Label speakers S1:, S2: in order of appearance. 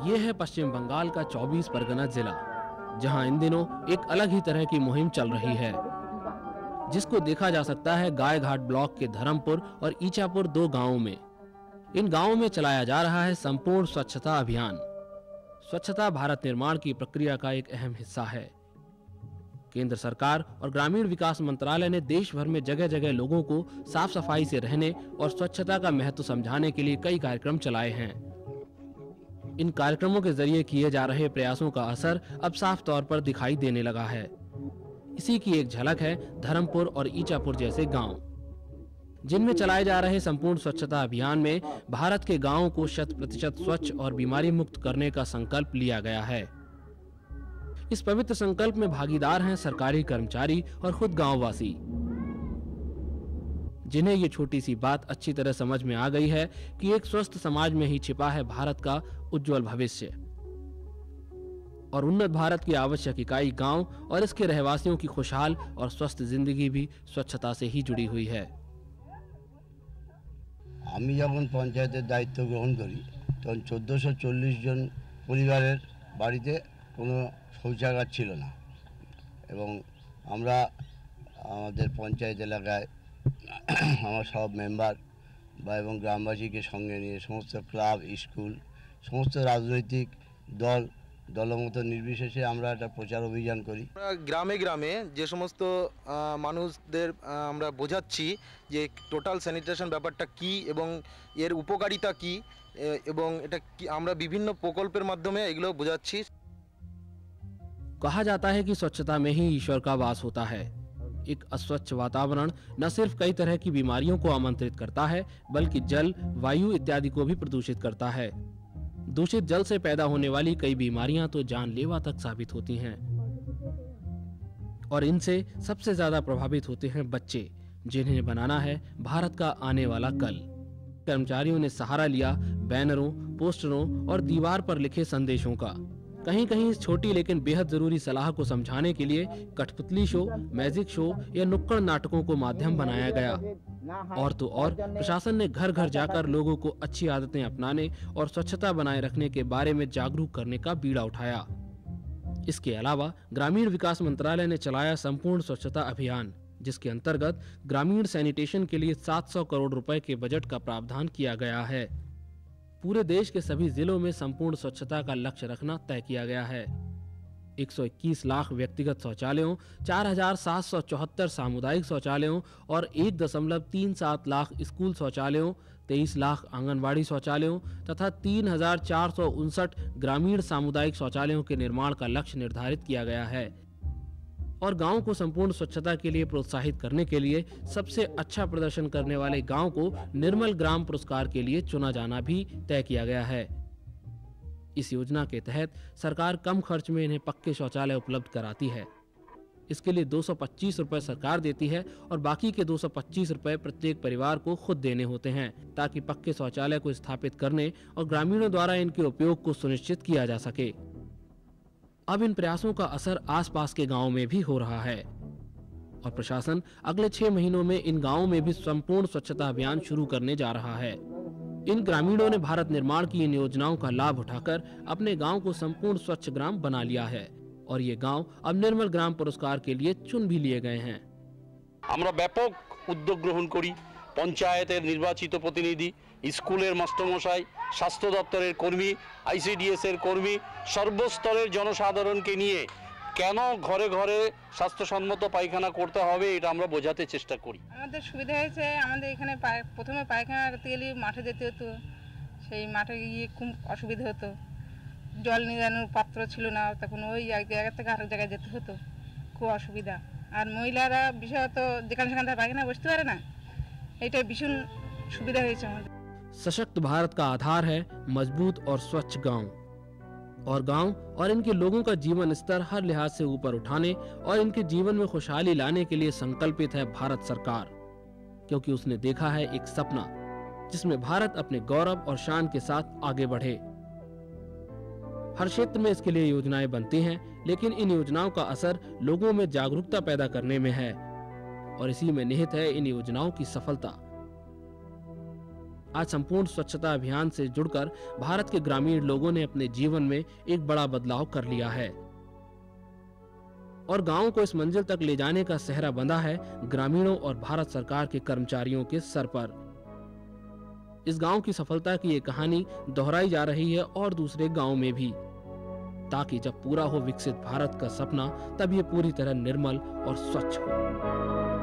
S1: ये है पश्चिम बंगाल का 24 परगना जिला, जहां इन दिनों एक अलग ही तरह की मुहिम चल रही है, जिसको देखा जा सकता है गाय घाट ब्लॉक के धर्मपुर और ईचापुर 2 गांवों में। इन गांवों में चलाया जा रहा है संपूर्ण स्वच्छता अभियान। स्वच्छता भारत निर्माण की प्रक्रिया का एक अहम हिस्सा है। केंद्र सरकार और ग्रामीण विकास मंत्रालय ने देश भर में जगह जगह लोगों को साफ सफाई से रहने और स्वच्छता का महत्व समझाने के लिए कई कार्यक्रम चलाए हैं। इन कार्यक्रमों के जरिए किए जा रहे प्रयासों का असर अब साफ तौर पर दिखाई देने लगा है। इसी की एक झलक है धर्मपुर और ईचापुर जैसे गांव, जिनमें चलाए जा रहे संपूर्ण स्वच्छता अभियान में भारत के गांवों को 100% स्वच्छ और बीमारी मुक्त करने का संकल्प लिया गया है। इस पवित्र संकल्प में भागीदार हैं सरकारी कर्मचारी और खुद गांववासी, जिन्हें ये छोटी सी बात अच्छी तरह समझ में आ गई है कि एक स्वस्थ समाज में ही छिपा है भारत का उज्जवल भविष्य और उन्नत भारत की आवश्यक इकाई गांव और इसके रहवासियों की खुशहाल और स्वस्थ जिंदगी भी स्वच्छता से ही जुड़ी हुई है।
S2: আমি যখন পঞ্চায়েতের দায়িত্ব গ্রহণ করি তখন 1440 জন পরিবারের বাড়িতে কোনো শৌচাগার ছিল না এবং আমরা আমাদের পঞ্চায়েত এলাকায় আমার সব মেম্বার বা এবং গ্রামবাসীকে সঙ্গে নিয়ে সমস্ত ক্লাব স্কুল সমস্ত রাজনৈতিক দল দলমত নির্বিশেষে আমরা একটা প্রচার অভিযান করি।
S3: গ্রামে গ্রামে যে সমস্ত মানুষদের আমরা বোঝাচ্ছি যে টোটাল স্যানিটেশন ব্যাপারটা কি এবং এর উপকারিতা কি এবং এটা কি আমরা বিভিন্ন প্রকল্পের মাধ্যমে এগুলো বোঝাচ্ছি।
S1: कहा जाता है कि स्वच्छता में ही ईश्वर का वास होता है। एक अस्वच्छ वातावरण न सिर्फ कई तरह की बीमारियों को आमंत्रित करता है, बल्कि जल, वायु इत्यादि को भी प्रदूषित करता है। दूषित जल से पैदा होने वाली कई बीमारियां तो जानलेवा तक साबित होती हैं और इनसे सबसे ज्यादा प्रभावित होते हैं बच्चे, जिन्हें बनाना है भारत का आने वाला कल। कर्मचारियों ने सहारा लिया बैनरों, पोस्टरों और दीवार पर लिखे संदेशों का। कहीं कहीं इस छोटी लेकिन बेहद जरूरी सलाह को समझाने के लिए कठपुतली शो, मैजिक शो या नुक्कड़ नाटकों को माध्यम बनाया गया। और तो और प्रशासन ने घर घर जाकर लोगों को अच्छी आदतें अपनाने और स्वच्छता बनाए रखने के बारे में जागरूक करने का बीड़ा उठाया। इसके अलावा ग्रामीण विकास मंत्रालय ने चलाया संपूर्ण स्वच्छता अभियान, जिसके अंतर्गत ग्रामीण सैनिटेशन के लिए 700 करोड़ रुपए के बजट का प्रावधान किया गया है। पूरे देश के सभी जिलों में संपूर्ण स्वच्छता का लक्ष्य रखना तय किया गया है। 121 लाख व्यक्तिगत शौचालयों, 4774 सामुदायिक शौचालयों और 1.37 लाख स्कूल शौचालयों, 23 लाख आंगनबाड़ी शौचालयों तथा 3459 ग्रामीण सामुदायिक शौचालयों के निर्माण का लक्ष्य निर्धारित किया गया है। और गांव को संपूर्ण स्वच्छता के लिए प्रोत्साहित करने के लिए सबसे अच्छा प्रदर्शन करने वाले गांव को निर्मल ग्राम पुरस्कार के लिए चुना जाना भी तय किया गया है। इस योजना के तहत सरकार कम खर्च में इन्हें पक्के शौचालय उपलब्ध कराती है। इसके लिए 225 रुपए सरकार देती है और बाकी के 225 रुपए प्रत्येक परिवार को खुद देने होते हैं, ताकि पक्के शौचालय को स्थापित करने और ग्रामीणों द्वारा इनके उपयोग को सुनिश्चित किया जा सके। अब इन प्रयासों का असर आसपास के गांवों में भी हो रहा है और प्रशासन अगले 6 महीनों में इन गांवों में भी संपूर्ण स्वच्छता अभियान शुरू करने जा रहा है। इन ग्रामीणों ने भारत निर्माण की इन योजनाओं का लाभ उठाकर अपने गांव को संपूर्ण स्वच्छ ग्राम बना लिया है और ये गांव अब निर्मल ग्राम पुरस्कार के लिए चुन भी लिए गए हैं।
S4: আমরা ব্যাপক উদ্যোগ গ্রহণ করি। পঞ্চায়েতের নির্বাচিত প্রতিনিধি, স্কুলের মাস্টারমশাই, স্বাস্থ্য দপ্তরের কর্মী, আইসিডিএস এর কর্মী, সর্বস্তরের জনসাধারণকে নিয়ে কেন ঘরে ঘরে স্বাস্থ্যসম্মত পায়খানা করতে হবে এটা আমরা বোঝাতে চেষ্টা করি।
S5: আমাদের সুবিধা হয়েছে, আমাদের এখানে প্রথমে পায়খানা করতে গেলে মাঠে যেতে হতো, সেই মাঠে গিয়ে খুব অসুবিধা হতো, জল নিয়ে পাত্র ছিল না, তখন ওই এক জায়গা থেকে আরেক জায়গায় যেতে হতো, খুব অসুবিধা। আর মহিলারা বিশেষত যেখানে সেখানে পায়খানা বসতে পারে না, এটা ভীষণ সুবিধা হয়েছে আমাদের।
S1: सशक्त भारत का आधार है मजबूत और स्वच्छ गांव, और गांव और इनके लोगों का जीवन स्तर हर लिहाज से ऊपर उठाने और इनके जीवन में खुशहाली लाने के लिए संकल्पित है भारत सरकार, क्योंकि उसने देखा है एक सपना जिसमें भारत अपने गौरव और शान के साथ आगे बढ़े। हर क्षेत्र में इसके लिए योजनाएं बनती हैं, लेकिन इन योजनाओं का असर लोगों में जागरूकता पैदा करने में है और इसी में निहित है इन योजनाओं की सफलता। आज संपूर्ण स्वच्छता अभियान से जुड़कर भारत के ग्रामीण लोगों ने अपने जीवन में एक बड़ा बदलाव कर लिया है और गांव को इस मंजिल तक ले जाने का सेहरा बंधा है ग्रामीणों और भारत सरकार के कर्मचारियों के सर पर। इस गांव की सफलता की ये कहानी दोहराई जा रही है और दूसरे गांव में भी, ताकि जब पूरा हो विकसित भारत का सपना, तब ये पूरी तरह निर्मल और स्वच्छ हो।